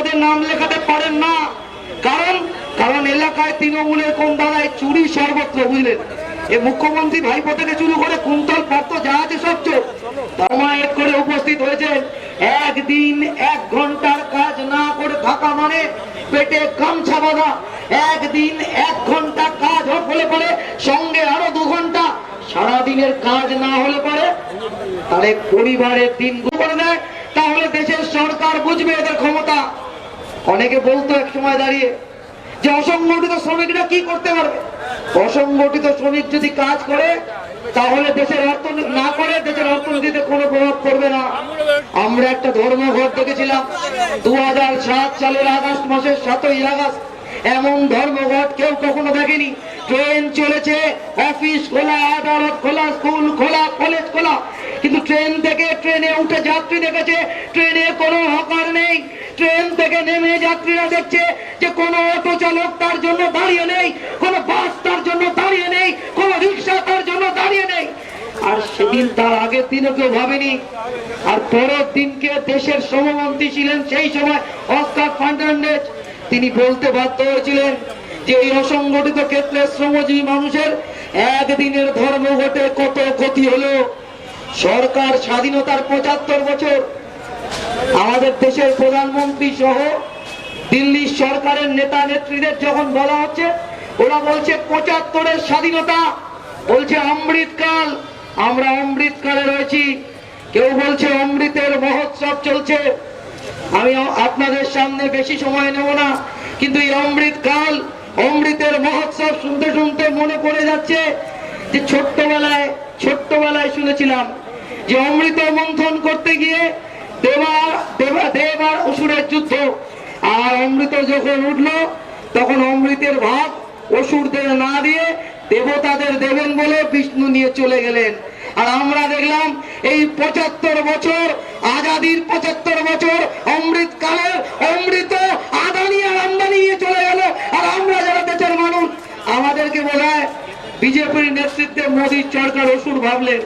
পদে নাম লেখাতে পারেন না। কারণ কারণ এলাকায় তৃণমূলের কোন দাঁড়ায় চুরি সর্বত্র, বুঝলেন। এই মুখ্যমন্ত্রী ভাইপো থেকে শুরু করে কুন্তল পত্র যা আছে সব চোর। জমায়েত করে উপস্থিত হয়েছেন। একদিন 1 ঘন্টার কাজ না করে থাকা মানে পেটে গামছা বাঁধা। একদিন 1 ঘন্টা কাজ হলে পরে সঙ্গে আরো 2 ঘন্টা। সারাদিনের কাজ না হলে পরে তাহলে পরিবারের দিন করে দেয়। তাহলে দেশের সরকার বুঝবে এদের ক্ষমতা। অনেকে বলতো এক সময় দাঁড়িয়ে যে অসংগঠিত শ্রমিকরা কি করতে পারবে। অসংগঠিত শ্রমিক যদি কাজ করে তাহলে দেশের অর্থনীতি না করে দেশের অর্থনীতিতে কোনো প্রভাব পড়বে না। আমরা একটা ধর্মঘট দেখেছিলাম 2007 সালের আগস্ট মাসের 7ই আগস্ট। এমন ধর্মঘট কেউ কখনো দেখেনি। ট্রেন চলেছে, অফিস খোলা, আদালত খোলা, স্কুল খোলা, কলেজ খোলা, কিন্তু ট্রেন থেকে ট্রেনে উঠে যাত্রী দেখেছে ট্রেনে কোনো হকার নেই। ট্রেন থেকে নেমে যাত্রীরা দেখছে যে কোনো অটো চালক তার জন্য দাঁড়িয়ে নেই, কোনো বাস তার জন্য দাঁড়িয়ে নেই, কোনো রিক্সা তার জন্য দাঁড়িয়ে নেই। আর সেদিন তার আগের দিনও কেউ ভাবেনি। আর পরের দিনকে দেশের শ্রমমন্ত্রী ছিলেন সেই সময় অস্কার ফার্নান্ডেজ। তিনি বলতে বাধ্য হয়েছিলেন যে এই অসংগঠিত ক্ষেত্রে শ্রমজীবী মানুষের একদিনের ধর্মঘটে কত ক্ষতি হলো। সরকার স্বাধীনতার 75 বছর। আমাদের দেশের প্রধানমন্ত্রী সহ দিল্লির সরকারের নেতা নেত্রীদের যখন বলা হচ্ছে, ওরা বলছে 75-এর স্বাধীনতা, বলছে অমৃতকাল। আমরা অমৃতকালে রয়েছি। কেউ বলছে অমৃতের মহোৎসব চলছে। আমি আপনাদের সামনে বেশি সময় নেব না, কিন্তু এই অমৃতকাল, অমৃতের মহোৎসব শুনতে শুনতে মনে পড়ে যাচ্ছে যে ছোট্টবেলায় শুনেছিলাম যে অমৃত মন্থন করতে গিয়ে দেব আর অসুরের যুদ্ধ। আর অমৃত যখন উঠলো তখন অমৃতের ভাগ অসুরদের না দিয়ে দেবতাদের দেবেন বলে বিষ্ণু নিয়ে চলে গেলেন। আর আমরা দেখলাম এই 75 বছর, আজাদির 75 বছর অমৃতকালের অমৃত আদানি আর আম্বানি নিয়ে চলে গেল। আর আমরা যারা দেশের মানুষ, আমাদেরকে বোধহয় বিজেপির নেতৃত্বে মোদীর সরকার অসুর ভাবলেন।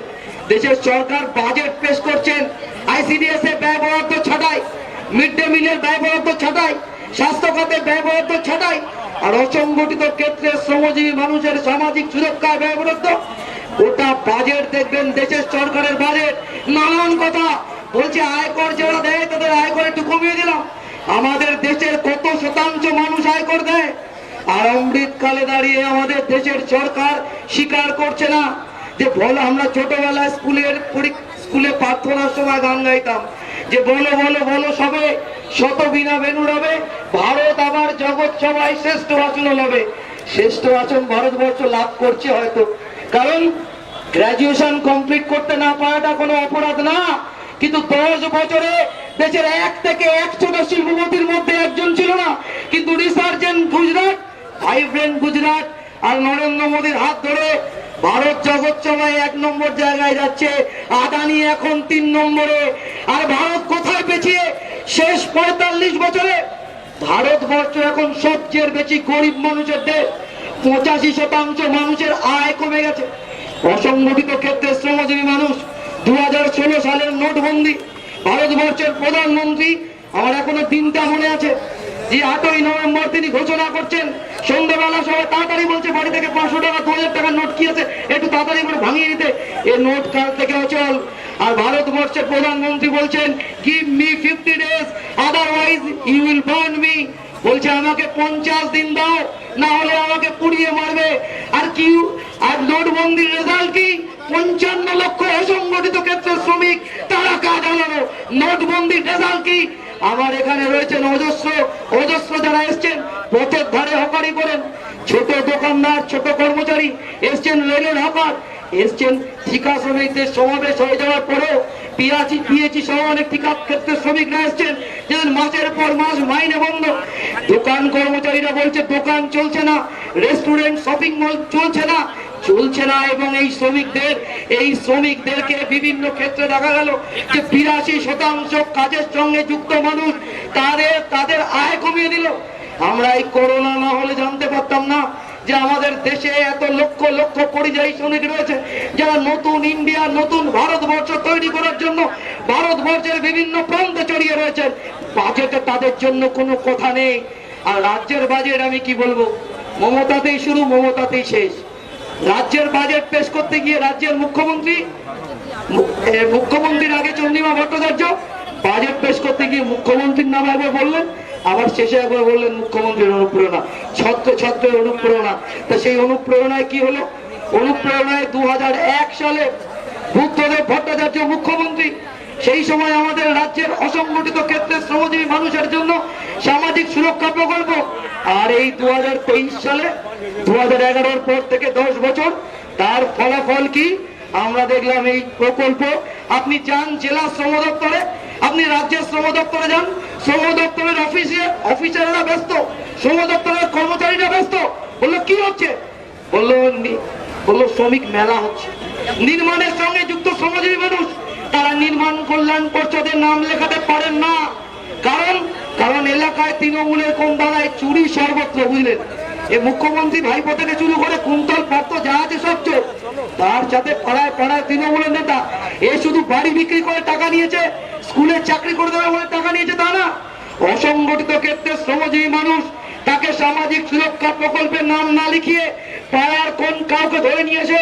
দেশের সরকার বাজেট পেশ করছেন, আইসিডিএস এর ব্যয় বরাদ্দ ছাঁটাই, মিড ডে মিলের ব্যয় বরাদ্দ ছাঁটাই, স্বাস্থ্য খাতে ব্যয় বরাদ্দ ছাঁটাই, আর অসংগঠিত ক্ষেত্রে শ্রমজীবী মানুষের সামাজিক সুরক্ষায় ব্যয় বরাদ্দ। ওটা বাজেট দেখবেন, দেশের সরকারের বাজেট নানান কথা বলছে। আয়কর যারা দেয় তাদের আয়কর একটু কমিয়ে দিলাম। আমাদের দেশের কত শতাংশ মানুষ আয়কর দেয়? আর অমৃতকালে দাঁড়িয়ে আমাদের দেশের সরকার স্বীকার করছে না যে বলো, আমরা ছোটবেলায় স্কুলে প্রার্থনার সময় গান গাইতাম যে বলো বলো বলো সবে, শত বিনা বেনু রবে, ভারত আবার জগৎ সবাই শ্রেষ্ঠ আসন লবে। শ্রেষ্ঠ আসন ভারতবর্ষ লাভ করছে হয়তো, কারণ গ্রাজুয়েশন কমপ্লিট করতে না পারাটা কোনো অপরাধ না। কিন্তু 10 বছরে দেশের 1 থেকে 100টা শিল্পপতির মধ্যে একজন ছিল না। কিন্তু রিসার্জেন্ট গুজরাট, ভাইব্রেন্ট গুজরাট আর নরেন্দ্র মোদীর হাত ধরে ভারত জগৎ সভায় 1 নম্বর জায়গায় যাচ্ছে। আদানি এখন 3 নম্বরে। আর ভারত কোথায় পেছিয়ে? শেষ 45 বছরে ভারতবর্ষ এখন সবচেয়ে বেশি গরিব মানুষের দেশ। 85% মানুষের আয় কমে গেছে। অসংগঠিত ক্ষেত্রে শ্রমজীবী মানুষ, 2016 সালের নোটবন্দি, ভারতবর্ষের প্রধানমন্ত্রী, আমার এখনো দিনটা মনে আছে যে 8ই নভেম্বর তিনি ঘোষণা করছেন। সন্ধ্যাবেলা সবাই তাড়াতাড়ি বলছে বাড়ি থেকে 500 টাকা 2000 টাকার নোট কি আছে একটু তাড়াতাড়ি করে ভাঙিয়ে নিতে, এই নোট কাল থেকে অচল। আর ভারতবর্ষের প্রধানমন্ত্রী বলছেন give me 50 days otherwise you will burn me. বলছে আমাকে 50 দিন দাও, না হলে আমাকে পুড়িয়ে মারবে। আর কি? আর নোটবন্দির রেজাল্ট কি? 55 লক্ষ অসংগঠিত ক্ষেত্রের শ্রমিক তারা কাজ হারানো। নোটবন্দির রেজাল্ট কি? আমার এখানে রয়েছেন অজস্র যারা এসছেন পথের ধারে হকারি করেন, ছোট দোকানদার, ছোট কর্মচারী এসছেন, রেলের হকার এসছেন। ঠিকা শ্রমিকদের সমাবেশ হয়ে যাওয়ার পরেও পিএইচি সহ অনেক ঠিকা ক্ষেত্রের শ্রমিকরা এসছেন, যেদিন মাসের পর মাস মাইনে বন্ধ। দোকান কর্মচারীরা বলছে দোকান চলছে না, রেস্টুরেন্ট, শপিং মল চলছে না। এবং এই শ্রমিকদেরকে বিভিন্ন ক্ষেত্রে দেখা গেল যে 82% কাজের সঙ্গে যুক্ত মানুষ, তাদের আয় কমিয়ে দিল। আমরা এই করোনা না হলে জানতে পারতাম না যে আমাদের দেশে এত লক্ষ লক্ষ পরিযায়ী শ্রমিক রয়েছে যারা নতুন ইন্ডিয়া, নতুন ভারতবর্ষ তৈরি করার জন্য ভারতবর্ষের বিভিন্ন প্রান্তে ছড়িয়ে রয়েছেন। বাজেটে তাদের জন্য কোনো কথা নেই। আর রাজ্যের বাজেট আমি কি বলবো, মমতাতেই শুরু, মমতাতেই শেষ। রাজ্যের বাজেট পেশ করতে গিয়ে রাজ্যের মুখ্যমন্ত্রীর আগে চন্দ্রিমা ভট্টাচার্য বাজেট পেশ করতে গিয়ে মুখ্যমন্ত্রীর নাম একবার বললেন, আবার শেষে একবার বললেন মুখ্যমন্ত্রীর অনুপ্রেরণা, ছত্রের অনুপ্রেরণা। তা সেই অনুপ্রেরণায় কি হলো? অনুপ্রেরণায় 2001 সালে বুদ্ধদেব ভট্টাচার্য মুখ্যমন্ত্রী, সেই সময় আমাদের রাজ্যের অসংগঠিত ক্ষেত্রে শ্রমজীবী মানুষের জন্য সামাজিক সুরক্ষা প্রকল্প। আর এই 2023 সালে 2011 পর থেকে 10 বছর তার ফলাফল কি আমরা দেখলাম। এই প্রকল্প আপনি যান জেলা শ্রম দপ্তরে, আপনি রাজ্যের শ্রম দপ্তরে যান, শ্রম দপ্তরের অফিসাররা ব্যস্ত, শ্রম দপ্তরের কর্মচারীরা ব্যস্ত। বললো কি হচ্ছে? বললো শ্রমিক মেলা হচ্ছে। নির্মাণের সঙ্গে যুক্ত শ্রমজীবী মানুষ তারা নির্মাণ কল্যাণ পর্ষদের নাম লেখাতে পারেন না। কারণ এলাকায় তৃণমূলের কোন দাদায় চুরি সর্বত্র, বুঝলেন? এ মুখ্যমন্ত্রী ভাইপো থেকে শুরু করে কুন্তল পাত্র যা আছে সব চোর। তার সাথে পাড়ায় পাড়ায় তৃণমূলের নেতা। এ শুধু বাড়ি বিক্রি করে টাকা নিয়েছে, স্কুলে চাকরি করে দেবে বলে টাকা নিয়েছে তা না। অসংগঠিত ক্ষেত্রে শ্রমজীবী মানুষ তাকে সামাজিক সুরক্ষা প্রকল্পের নাম না লিখিয়ে পাড়ার কোন কাউকে ধরে নিয়েছে,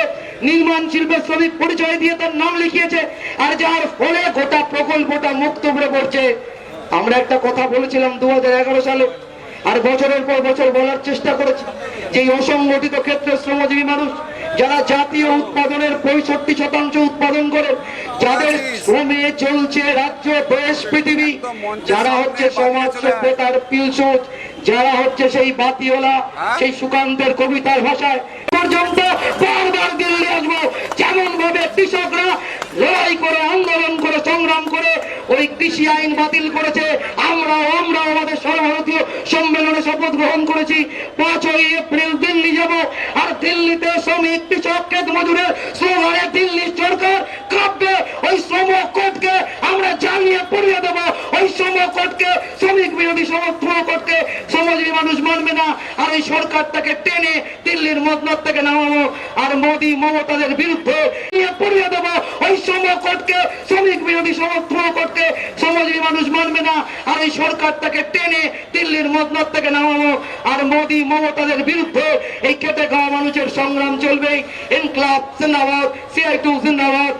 নির্মাণ শিল্পের শ্রমিক পরিচয় দিয়ে তার নাম লিখিয়েছে। আর যার ফলে গোটা প্রকল্পটা মুক্ত করে পড়ছে। আমরা একটা কথা বলেছিলাম 2011 সালে, আর বছরের পর বছর বলার চেষ্টা করেছি যে এই অসংগঠিত ক্ষেত্রে শ্রমজীবী মানুষ যারা জাতীয় উৎপাদনের 65% উৎপাদন করে, যাদের শ্রমে চলছে রাজ্য, দেশ, পৃথিবী, যারা হচ্ছে সমাজ সভ্যতার পিলসোচ, যারা হচ্ছে সেই বাতিওলা, সেই সুকান্তের কবিতার ভাষায় পর্যন্ত বারবার দিল্লি আসবো। যেমন ভাবে কৃষকরা লড়াই করে, আন্দোলন করে, সংগ্রাম করে ওই কৃষি আইন বাতিল করেছে, আমরা আমাদের সর্বভারতীয় সম্মেলনে শপথ গ্রহণ করেছি 5ই এপ্রিল দিল্লি যাব। আর দিল্লিতে শ্রমিক, কৃষক, ক্ষেত মজুরের স্লোগানে দিল্লি সরকার কাঁপবে। ওই শ্রম কোর্টকে আমরা জানিয়ে পড়িয়ে দেবো। ওই শ্রম কোর্টকে, শ্রমিক বিরোধী শ্রম কোর্টকে শ্রমজীবী মানুষ মানবে না। আর এই সরকারটাকে টেনে দিল্লির মদনাথ থেকে নামাবো। আর মোদী মমতাদের বিরুদ্ধে নিয়ে পড়িয়ে দেবো। ওই শ্রম কোর্টকে, শ্রমিক বিরোধী শ্রম কোর্টকে শ্রমজীবী মানুষ মানবে না। আর এই সরকারটাকে টেনে দিল্লির মদনাথ থেকে নামাবো। আর মোদী মমতাদের বিরুদ্ধে এই খেটে খাওয়া মানুষের সংগ্রাম চলবে। ইনকলাব জিন্দাবাদ, CI2 জিন্দাবাদ।